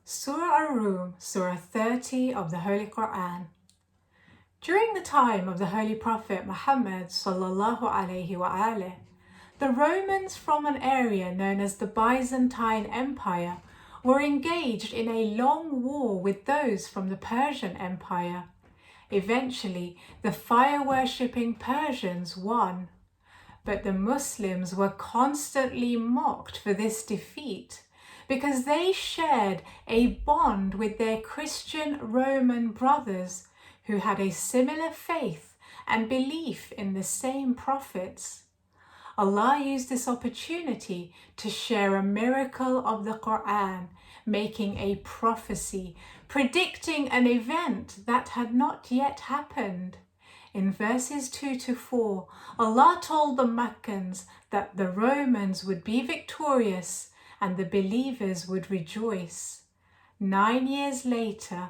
Surah Ar-Rum, Surah 30 of the Holy Quran. During the time of the Holy Prophet Muhammad sallallahu alaihi wasallam, the Romans from an area known as the Byzantine Empire were engaged in a long war with those from the Persian Empire. Eventually, the fire-worshipping Persians won, but the Muslims were constantly mocked for this defeat because they shared a bond with their Christian Roman brothers who had a similar faith and belief in the same prophets. Allah used this opportunity to share a miracle of the Quran, making a prophecy, predicting an event that had not yet happened. In verses 2 to 4, Allah told the Meccans that the Romans would be victorious and the believers would rejoice. 9 years later,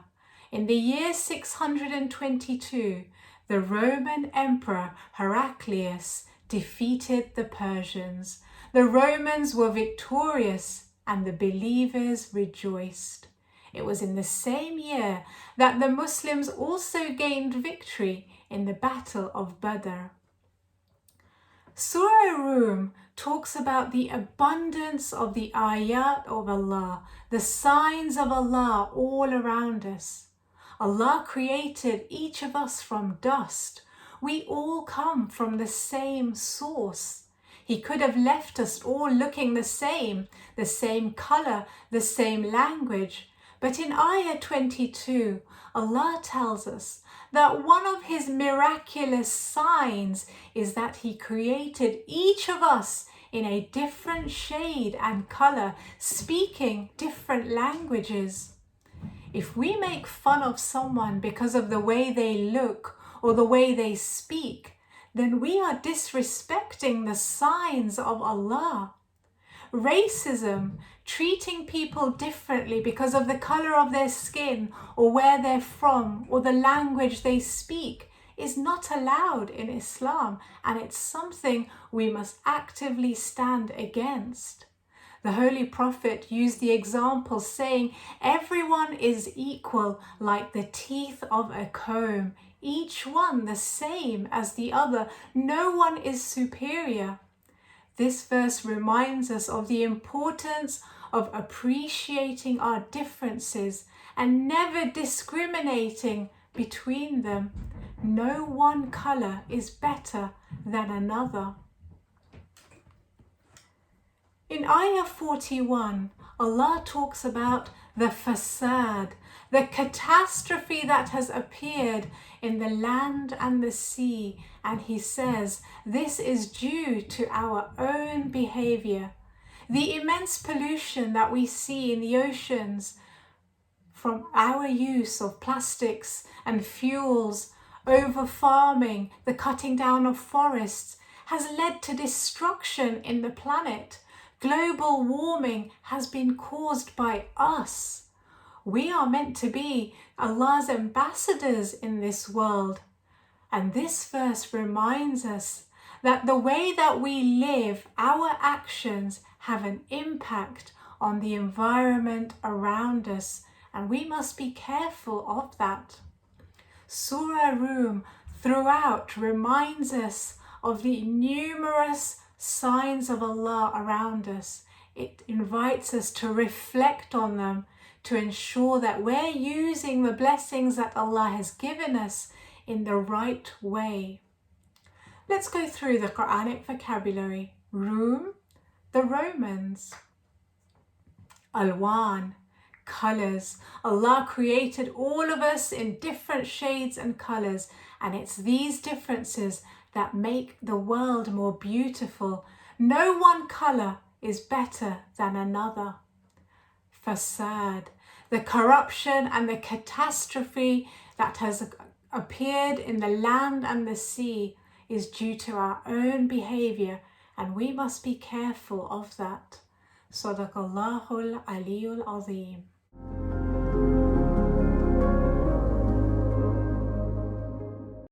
in the year 622, the Roman Emperor Heraclius defeated the Persians. The Romans were victorious and the believers rejoiced. It was in the same year that the Muslims also gained victory in the Battle of Badr. Surah Ar-Rum talks about the abundance of the ayat of Allah, the signs of Allah all around us. Allah created each of us from dust. We all come from the same source. He could have left us all looking the same color, the same language. But in Ayah 22, Allah tells us that one of His miraculous signs is that He created each of us in a different shade and color, speaking different languages. If we make fun of someone because of the way they look or the way they speak, then we are disrespecting the signs of Allah. Racism, treating people differently because of the color of their skin or where they're from or the language they speak, is not allowed in Islam, and it's something we must actively stand against. The Holy Prophet used the example saying, everyone is equal like the teeth of a comb, each one the same as the other. No one is superior. This verse reminds us of the importance of appreciating our differences and never discriminating between them. No one color is better than another. In Ayah 41, Allah talks about the fasad, the catastrophe that has appeared in the land and the sea, and He says this is due to our own behavior. The immense pollution that we see in the oceans from our use of plastics and fuels, over farming, the cutting down of forests, has led to destruction in the planet. Global warming has been caused by us. We are meant to be Allah's ambassadors in this world. And this verse reminds us that the way that we live, our actions have an impact on the environment around us, and we must be careful of that. Surah Ar-Rum throughout reminds us of the numerous signs of Allah around us. It invites us to reflect on them to ensure that we're using the blessings that Allah has given us in the right way. Let's go through the Quranic vocabulary. Rum, the Romans. Alwan, colors. Allah created all of us in different shades and colors, and it's these differences that make the world more beautiful. No one color is better than another. Fasad, the corruption and the catastrophe that has appeared in the land and the sea is due to our own behavior, and we must be careful of that. Sadaqallahul Aliyul Azim.